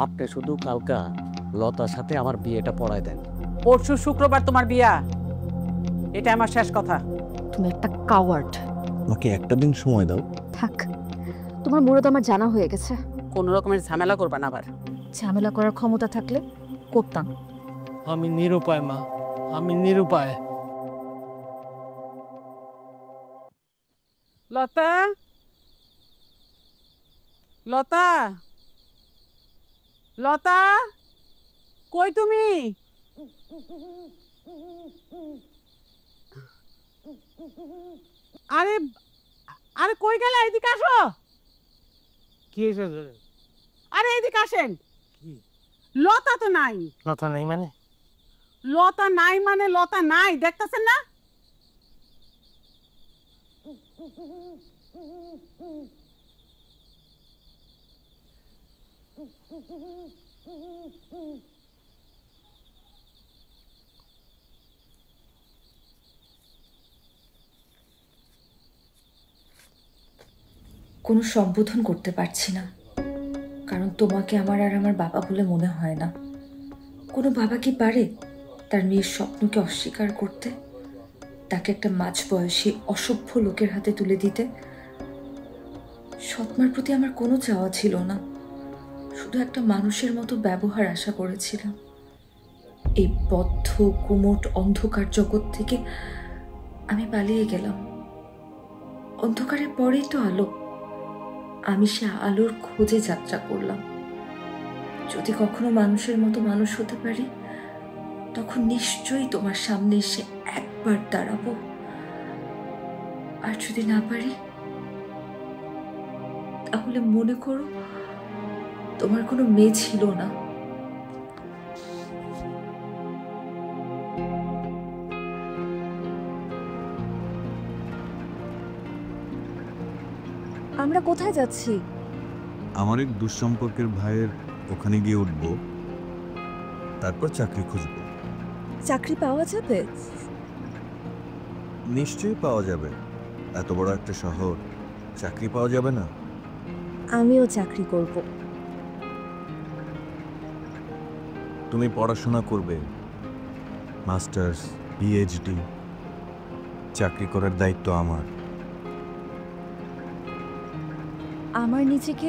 আপনি শুধু কালকা লতার সাথে আমার বিয়েটা পড়ায় দেন। পরশু শুক্রবার তোমার বিয়া, এটা আমার শেষ কথা। তুমি একটা কাওয়ার্ড। আমাকে একটা দিন সময় দাও। থাক, তোমার মুরদ আমার জানা হয়ে গেছে। কোনো রকমের ঝামেলা করবা না আবার। ঝামেলা করার ক্ষমতা থাকলে করতাম। আমি নিরুপায় মা, আমি নিরুপায়। লতা, লতা, লতা, কই তুমি? আরে আরে কই গেলে? এদিকে আসো। কি হয়েছে? আরে এদিকে আসেন। কি? লতা তো নাই। লতা নেই মানে? লতা নাই মানে লতা নাই, দেখতেছেন না? কোনো সম্বোধন করতে পারছি না, কারণ তোমাকে আমার আর আমার বাবা বলে মনে হয় না। কোনো বাবা কি পারে তার মেয়ের স্বপ্নকে অস্বীকার করতে, তাকে একটা মাঝবয়সী অসভ্য লোকের হাতে তুলে দিতে? সৎমার প্রতি আমার কোনো চাওয়া ছিল না, শুধু একটা মানুষের মতো ব্যবহার আশা করেছিলাম। এই বদ্ধ কুমোট অন্ধকার জগৎ থেকে আমি পালিয়ে গেলাম। অন্ধকারের পরেই তো আলো। আমি সে আলোর খোঁজে যাত্রা করলাম। যদি কখনো মানুষের মতো মানুষ হতে পারি, তখন নিশ্চয়ই তোমার সামনে এসে একবার দাঁড়াবো। আর যদি না পারি, তাহলে মনে করো তোমার কোনো মেয়ে ছিল না। আমরা কোথায় যাচ্ছি? আমার এক দুঃসম্পর্কের ভাইয়ের ওখানে গিয়ে উঠব, তারপর চাকরি খুঁজব। চাকরি পাওয়া যাবে? নিশ্চয়ই পাওয়া যাবে। এত বড় একটা শহর, চাকরি পাওয়া যাবে না? আমিও চাকরি করব। তুমি পড়াশোনা করবে, মাস্টার্স, পিএইচডি। চাকরি করার দায়িত্ব আমার। আমার নিজেকে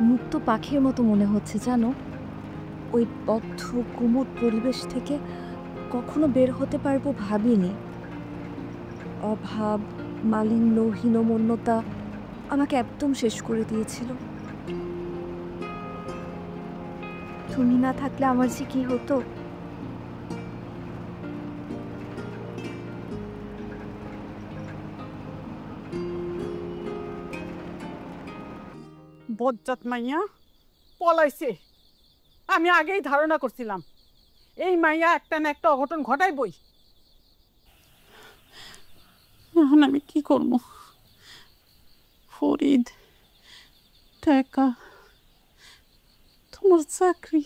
মুক্ত পাখির মতো মনে হচ্ছে জানো। ওই বদ্ধ কুমুট পরিবেশ থেকে কখনো বের হতে পারবো ভাবিনি। অভাব, মালিন্য, হীনমন্যতা আমাকে একদম শেষ করে দিয়েছিল। তুমি না থাকলে আমার যে কি হতো। বজ্জাত মাইয়া পলাইছে। আমি আগেই ধারণা করছিলাম এই মাইয়া একটা না একটা অঘটন ঘটাইবই। এখন আমি কি করব? ফরিদ, টাকা, তোমার চাকরি,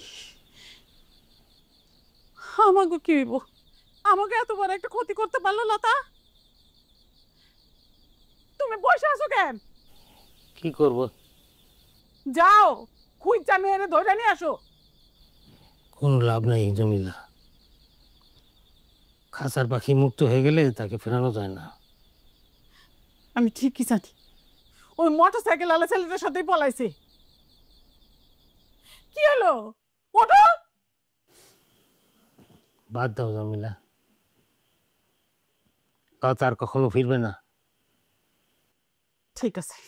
আমাকে কি হইব? আমাকে এত বড় একটা ক্ষতি করতে পারলো লতা? তুমি বসে আছো কেন? কি করব? যাও, খুঁজা মেয়েরে ধরে নিয়ে আসো। কোনো লাভ নাই জমিলা। খাঁচার পাখি মুক্ত হয়ে গেলে তাকে ফেরানো যায় না। আমি ঠিকই জানি ওই মোটর সাইকেল আলা ছেলেটার সাথেই পলাইছে। কি হলো? ওঠো। বাদ দাও জমিলা, লতা আর কখনো ফিরবে না। ঠিক আছে,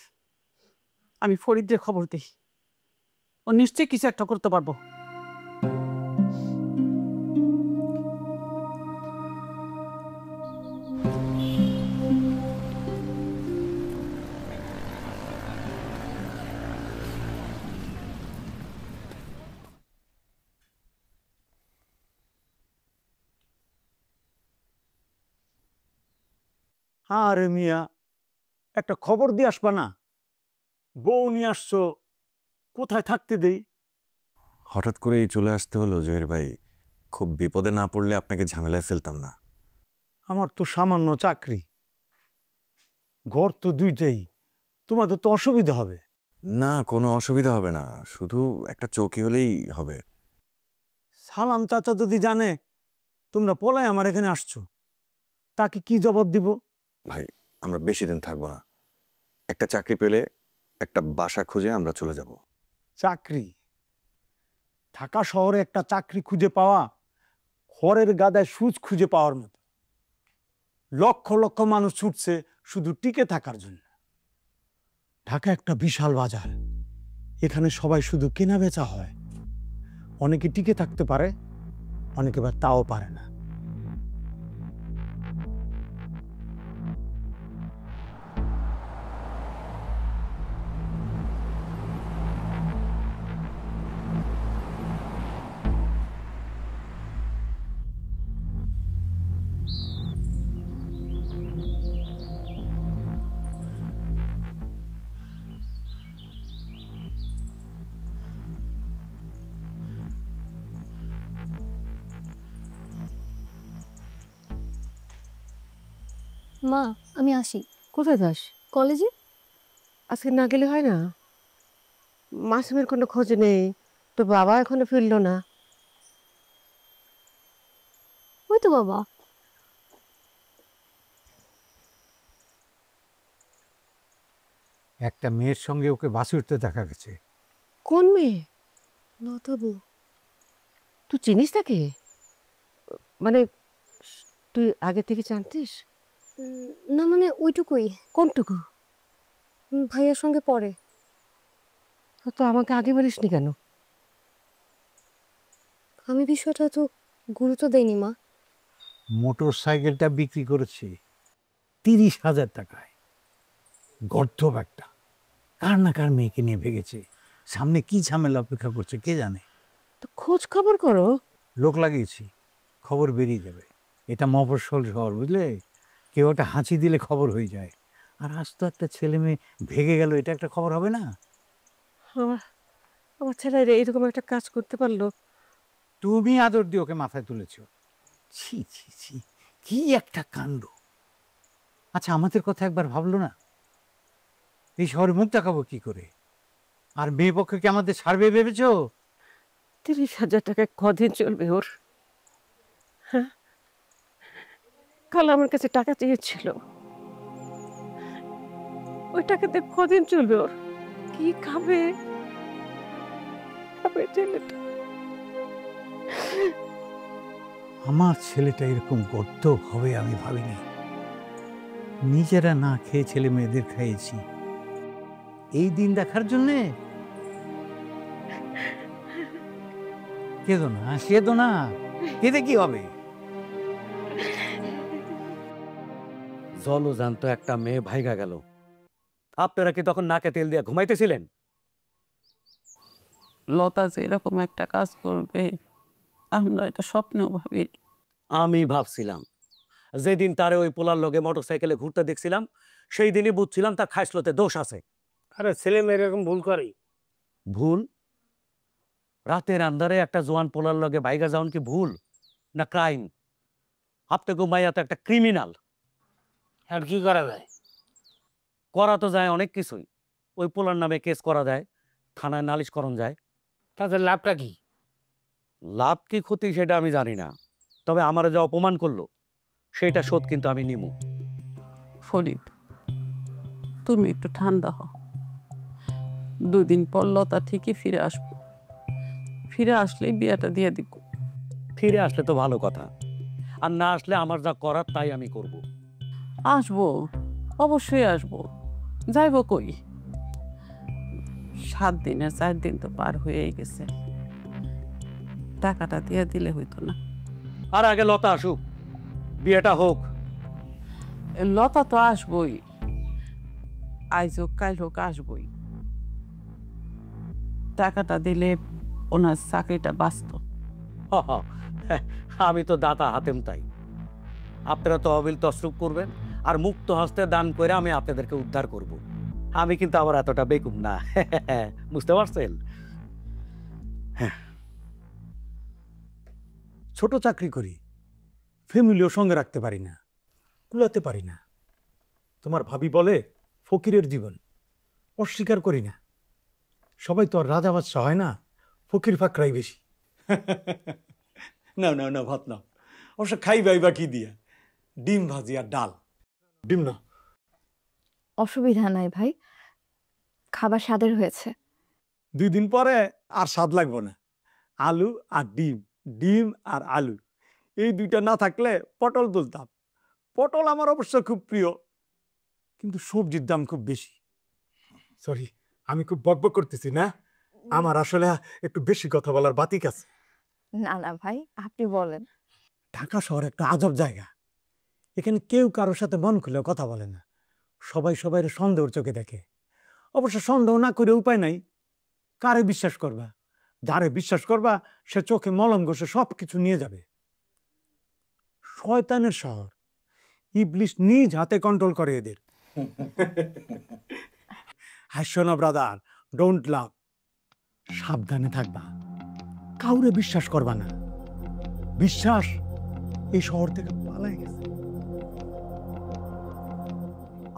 আমি ফরিদের খবর দিই, ও নিশ্চয়ই কিছু একটা করতে পারবো। আরে মিয়া, একটা খবর দিয়ে আসবা না? বউ নিয়ে আসছো, কোথায় থাকতে দেই? হঠাৎ করেই চলে আসতে হলো জহির ভাই। খুব বিপদে না পড়লে আপনাকে ঝামেলায় ফেলতাম না। আমার তো সামান্য চাকরি, ঘর তো দুইটাই, তোমাদের তো অসুবিধা হবে। না, কোনো অসুবিধা হবে না, শুধু একটা চৌকি হলেই হবে। সালাম চাচা যদি জানে তোমরা পলায় আমার এখানে আসছো, তাকে কি জবাব দিব? ভাই, আমরা বেশি দিন থাকবো না, একটা চাকরি পেলে একটা বাসা খুঁজে আমরা চলে যাব। চাকরি? ঢাকা শহরে একটা চাকরি খুঁজে পাওয়া খড়ের গাদায় সুচ খুঁজে পাওয়ার মতো। লক্ষ লক্ষ মানুষ ছুটছে শুধু টিকে থাকার জন্য। ঢাকা একটা বিশাল বাজার, এখানে সবাই শুধু কেনা বেচা হয়। অনেকে টিকে থাকতে পারে, অনেকে বা তাও পারে না। মা, আমি আসি। কোথায় যাস? কলেজে? আজকে না গেলে হয় না? মাসুমের কোনো খোঁজ নেই, তোর বাবা এখনো ফিরলো না। ওই তো বাবা। একটা মেয়ের সঙ্গে ওকে বাসে উঠতে দেখা গেছে। কোন মেয়ে? লতাবু। তুই চিনিস তাকে? মানে তুই আগে থেকে জানতিস? না মানে ওইটুকুই। কোনটুকু? ভাইয়ার সঙ্গে পড়ে। তো আমাকে আগে বলিসনি কেন? আমি বিষয়টা তো গুরুত্ব দেইনি মা। মোটর সাইকেলটা বিক্রি করেছে 30,000 টাকায়। গর্ধব একটা, কার না কার মেয়েকে নিয়ে ভেগেছে। সামনে কি ঝামেলা অপেক্ষা করছে কে জানে। তো খোঁজ খবর করো। লোক লাগিয়েছি, খবর বেরিয়ে যাবে। এটা মফস্বল শহর, বুঝলে? কেউ একটা হাঁচি দিলে খবর হয়ে যায়। আর আজ তো একটা ছেলে মেয়ে ভেগে গেল, এটা একটা খবর হবে না? আমার আমার ছেলে এরকম একটা কাজ করতে পারলো। তুমি আদর দিয়ে ওকে মাথায় তুলেছ। ছি ছি ছি, কি একটা কাণ্ড। আচ্ছা, আমাদের কথা একবার ভাবলো না? এই শহরে মুখ দেখাবো কি করে? আর মেয়ে পক্ষে কি আমাদের ছাড়বে ভেবেছো? 30,000 টাকায় কদিন চলবে ওর? হ্যাঁ, কাল আমার কাছে টাকা চেয়েছিল। ওই টাকাতে কদিন চলবে ওর? কি খাবে খাবে ছেলেটা? আমার ছেলেটা এরকম গর্ত হবে আমি ভাবিনি। নিজেরা না খেয়ে ছেলে মেয়েদের খাইয়েছি এই দিন দেখার জন্যে। কেঁদো না, কেঁদো না, কেঁদে কি হবে? জলজান্ত একটা মেয়ে ভাইগা গেল, আপনারা কি তখন নাকে তেল দিয়ে ঘুমাইতেছিলেন? লতা যে এরকম একটা কাজ করবে আমরা এটা স্বপ্নেও ভাবি। আমি ভাবছিলাম, যেদিন তারে ওই পোলার লগে মোটরসাইকেলে ঘুরতে দেখছিলাম, সেই দিনই বুঝছিলাম তার খাইসলতে দোষ আছে। আরে ছেলে মেয়ে এরকম ভুল করে? ভুল? রাতের আন্ধারে একটা জোয়ান পোলার লগে বাইগা যাওন কি ভুল না ক্রাইম? আপনাকে মাইয়া তো একটা ক্রিমিনাল। আর কি করা যায়? করা তো যায় অনেক কিছুই। ওই পোলার নামে কেস করা যায়, থানায় নালিশ করণ যায়। তাদের লাভটা কি? লাভ কি ক্ষতি সেটা আমি জানি না, তবে আমার যা অপমান করলো সেটা শোধ কিন্তু আমি নিমু। ফরিদ, তুমি একটু ঠান্ডা হও। 2 দিন পর লতা ঠিকই ফিরে আসবো। ফিরে আসলেই বিয়েটা দিয়ে দিব। ফিরে আসলে তো ভালো কথা, আর না আসলে আমার যা করার তাই আমি করব। আসবো, অবশ্যই আসবো। যাইব কই? 7 দিনের 4 দিন তো পার হয়েই গেছে। টাকাটা দিয়ে দিলে হইতো না? আর আগে লতা আসুক, বিয়েটা হোক। লতা তো আসবই, আজ হোক কাল হোক আসবই। টাকাটা দিলে ওনার চাকরিটা বাঁচত। আমি তো দাতা হাতেম, তাই আপনারা তো অবিল তসরুপ করবেন আর মুক্ত হস্তে দান করে আমি আপনাদেরকে উদ্ধার করব। আমি কিন্তু আবার এতটা বেকুম না, বুঝতে পারছেন? ছোট চাকরি করি, ফ্যামিলিও সঙ্গে রাখতে পারি না, কুলাতে পারি না। তোমার ভাবি বলে ফকিরের জীবন, অস্বীকার করি না। সবাই তো আর রাজা বাদশাহ হয় না, ফকির ফাকরাই বেশি। না না না, ভাত না, অবশ্য খাইবাই বা কি দিয়া, ডিম ভাজি আর ডাল। ডিম না। অসুবিধা নাই ভাই, খাবার স্বাদের হয়েছে। 2 দিন পরে আর স্বাদ লাগবো না। আলু আর ডিম, ডিম আর আলু, এই দুইটা না থাকলে পটল তুলতাম। পটল আমার অবশ্য খুব প্রিয়, কিন্তু সবজির দাম খুব বেশি। সরি, আমি খুব বকবক করতেছি না? আমার আসলে একটু বেশি কথা বলার বাতিক আছে। না না ভাই, আপনি বলেন। ঢাকা শহর একটা আজব জায়গা। এখানে কেউ কারোর সাথে মন খুলে কথা বলে না, সবাই সবাইয়ের সন্দেহের চোখে দেখে। অবশ্য সন্দেহ না করে উপায় নাই, কারে বিশ্বাস করবা? যারে বিশ্বাস করবা সে চোখে মলম ঘষে সব কিছু নিয়ে যাবে। শয়তানের শহর, ইবলিশ নিজ হাতে কন্ট্রোল করে এদের। হাসো না ব্রাদার, ডোন্ট লাভ। সাবধানে থাকবা, কাউরে বিশ্বাস করবা না। বিশ্বাস এই শহর থেকে পালাই গেছে।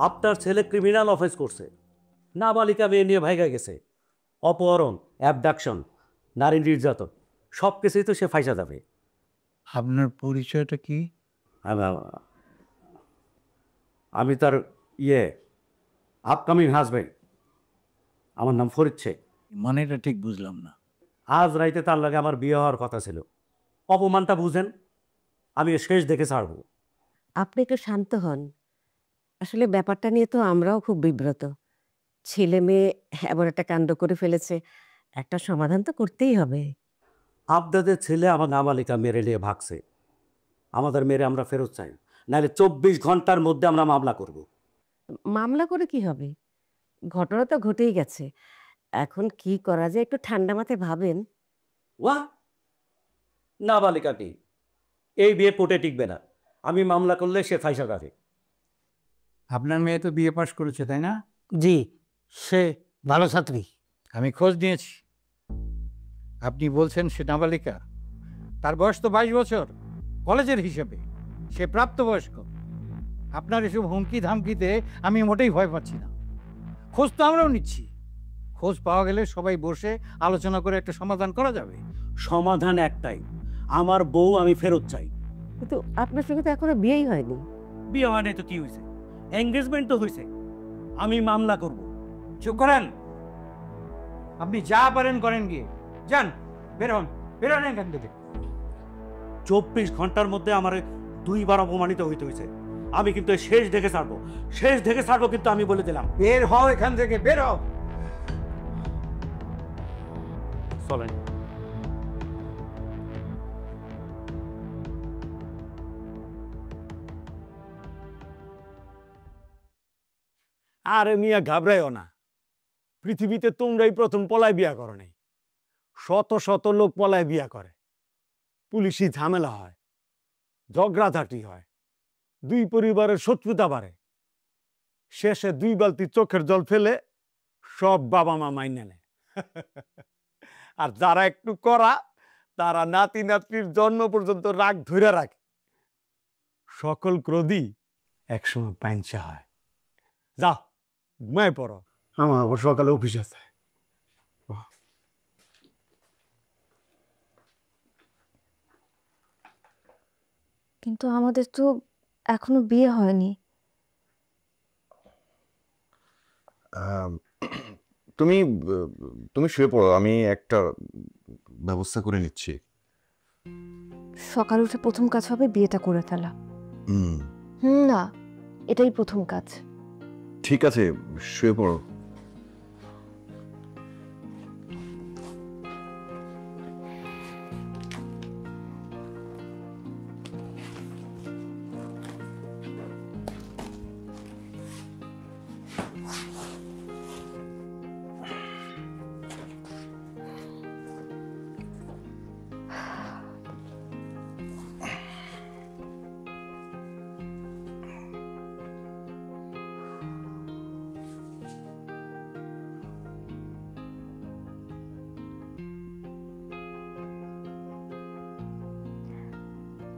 আপনার ছেলে ক্রিমিনাল অফেন্স করছে, নাবালিকা মেয়ে নিয়ে ভাইগা গেছে, অপহরণ, অ্যাবডাকশন, নারী নির্যাতন, সব কিছুই তো সে ফাইসা যাবে। আপনার পরিচয়টা কি? আমি তার আপকামিং হাজবেন্ড। আমার নাম ফরিদ শেখ। মানেটা ঠিক বুঝলাম না। আজ রাইতে তার লাগে আমার বিয়ে হওয়ার কথা ছিল। অপমানটা বুঝেন, আমি শেষ দেখে ছাড়ব। আপনি একটু শান্ত হন। আসলে ব্যাপারটা নিয়ে তো আমরাও খুব বিব্রত। ছেলে মেয়ে এমন একটা কাণ্ড করে ফেলেছে, একটা সমাধান তো করতেই হবে। আপনাদের ছেলে আমার নাবালিকা মেরে নিয়ে ভাগছে, আমাদের মেরে আমরা ফেরত চাই, নাহলে 24 ঘন্টার মধ্যে আমরা মামলা করব। মামলা করে কি হবে? ঘটনা তো ঘটেই গেছে। এখন কি করা যায় একটু ঠান্ডা মাথায় ভাবেন। ওয়া, নাবালিকাটি এই বিয়ে কোর্টে টিকবে না। আমি মামলা করলে সে ফাইসা যাবে। আপনার মেয়ে তো বিএ পাশ করেছে, তাই না? জি, সে ভালো ছাত্রী। আমি খোঁজ নিয়েছি। আপনি বলছেন সে নাবালিকা, তার বয়স তো 22 বছর, কলেজের হিসেবে সে প্রাপ্তবয়স্ক। আপনার এসব হুমকি ধামকিতে আমি মোটেই ভয় পাচ্ছি না। খোঁজ তো আমরাও নিচ্ছি। খোঁজ পাওয়া গেলে সবাই বসে আলোচনা করে একটা সমাধান করা যাবে। সমাধান একটাই, আমার বউ আমি ফেরত চাই। কিন্তু আপনার সঙ্গে তো এখনো বিয়েই হয়নি। বিয়ে হয় নাই তো কি হয়েছে? এঙ্গেজমেন্ট তো হয়েছে। আমি মামলা করব। চুপ করেন। আপনি যা পারেন করেন, গিয়ে যান, বেরোন বেরোন এখান থেকে। 24 ঘন্টার মধ্যে আমার 2 বার অপমানিত হইতে হয়েছে। আমি কিন্তু শেষ দেখে ছাড়বো, শেষ দেখে ছাড়বো, কিন্তু আমি বলে দিলাম। বের হও এখান থেকে, বের হও। চলেন। আরে মিয়া, ঘাবড়াইও না। পৃথিবীতে তোমরাই প্রথম পলায় বিয়া করো নাই। শত শত লোক পলায় বিয়া করে, পুলিশি ঝামেলা হয়, ঝগড়াঝাটি হয়, 2 পরিবারের শত্রুতা বাড়ে। শেষে 2 বালতি চোখের জল ফেলে সব বাবা মা মাইনে নেয়। আর যারা একটু করা, তারা নাতি নাতনির জন্ম পর্যন্ত রাগ ধরে রাখে। সকল ক্রোধই একসময় পাইনসা হয়। যাও, ঘুমায় পড়ো, আমার আবার সকালে অফিস আছে। কিন্তু আমাদের তো এখনো বিয়ে হয়নি। তুমি তুমি শুয়ে পড়ো, আমি একটা ব্যবস্থা করে নিচ্ছি। সকালে উঠে প্রথম কাজ হবে বিয়েটা করে ফেলা। হুম, না, এটাই প্রথম কাজ। ঠিক আছে, শুয়ে পড়ো।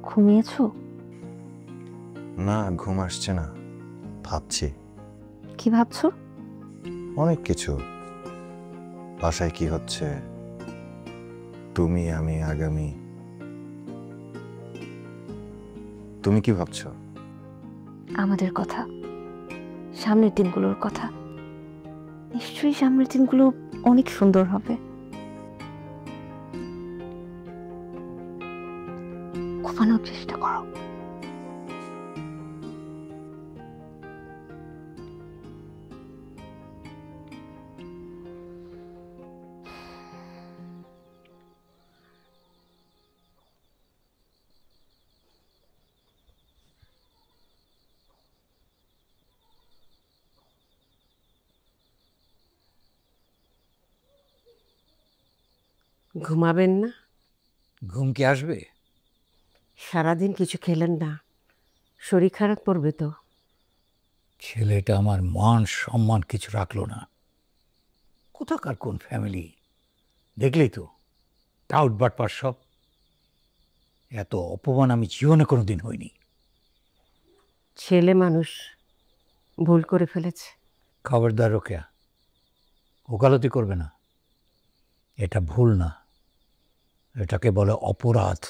ঘুমিয়েছো? না, ঘুম আসছে না, ভাবছি। কি ভাবছো? অনেক কিছু। বাসায় কি হচ্ছে, তুমি, আমি, আগামী, তুমি কি ভাবছো? আমাদের কথা, সামনের দিনগুলোর কথা। নিশ্চয়ই সামনের দিনগুলো অনেক সুন্দর হবে। ঘুমানোর চেষ্টা করো। ঘুমাবেন না? ঘুম কি আসবে? সারাদিন কিছু খেলেন না, শরীর খারাপ করবে তো। ছেলেটা আমার মান সম্মান কিছু রাখলো না। কোথাকার কোন ফ্যামিলি দেখলেই তো, টাউট বাটপার সব। এত অপমান আমি জীবনে কোনোদিন হইনি। ছেলে মানুষ, ভুল করে ফেলেছে। খবরদার রোকেয়া, ওকালতি করবে না। এটা ভুল না, এটাকে বলে অপরাধ।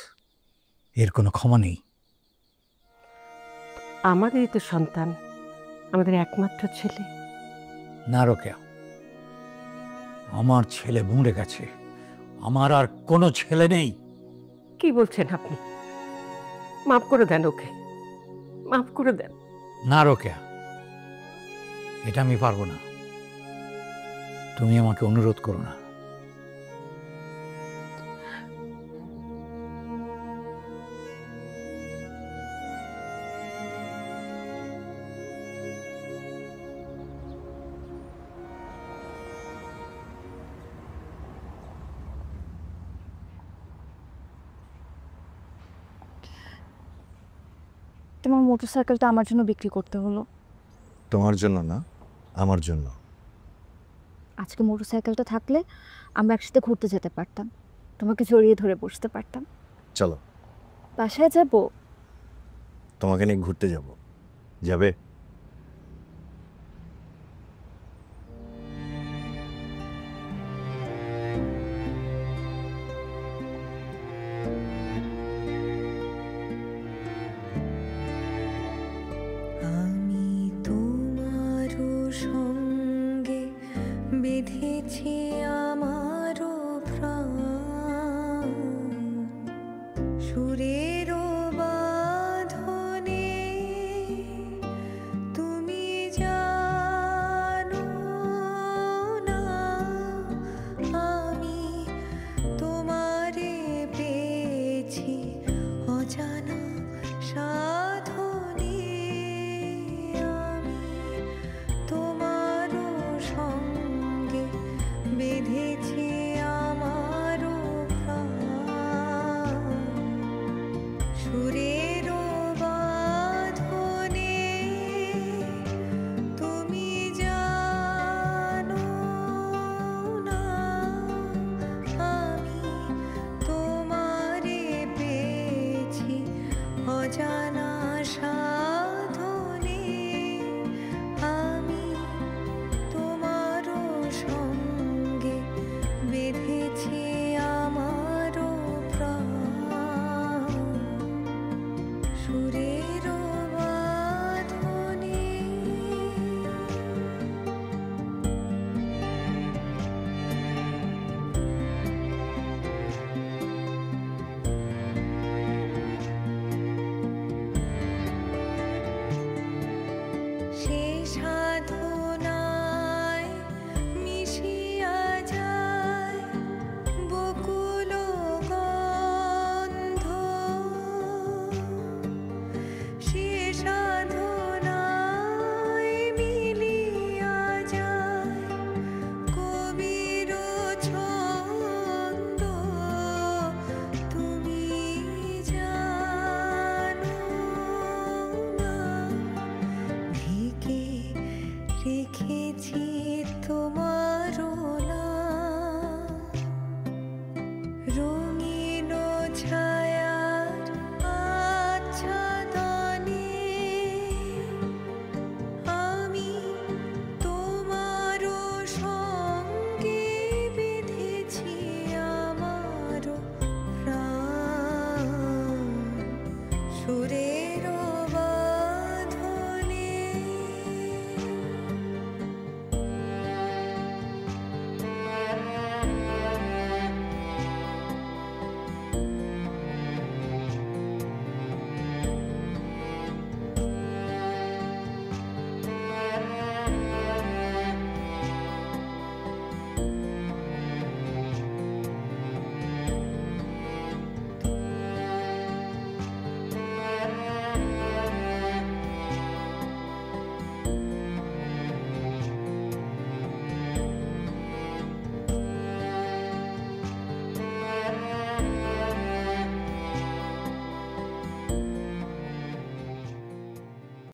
এর কোনো ক্ষমা নেই। আমাদেরই তো সন্তান, আমাদের একমাত্র ছেলে। না রোকেয়া, আমার ছেলে মরে গেছে, আমার আর কোনো ছেলে নেই। কি বলছেন আপনি? মাফ করে দেন ওকে, মাফ করে দেন। না রোকেয়া, এটা আমি পারবো না। তুমি আমাকে অনুরোধ করো না। তোমার মোটরসাইকেলটা আমার জন্য বিক্রি করতে হলো। তোমার জন্য না, আমার জন্য। আজকে মোটরসাইকেলটা থাকলে আমরা একসাথে ঘুরতে যেতে পারতাম, তোমাকে জড়িয়ে ধরে বসতে পারতাম। চলো, বাসায় যাব। তোমাকে নিয়ে ঘুরতে যাব। যাবে?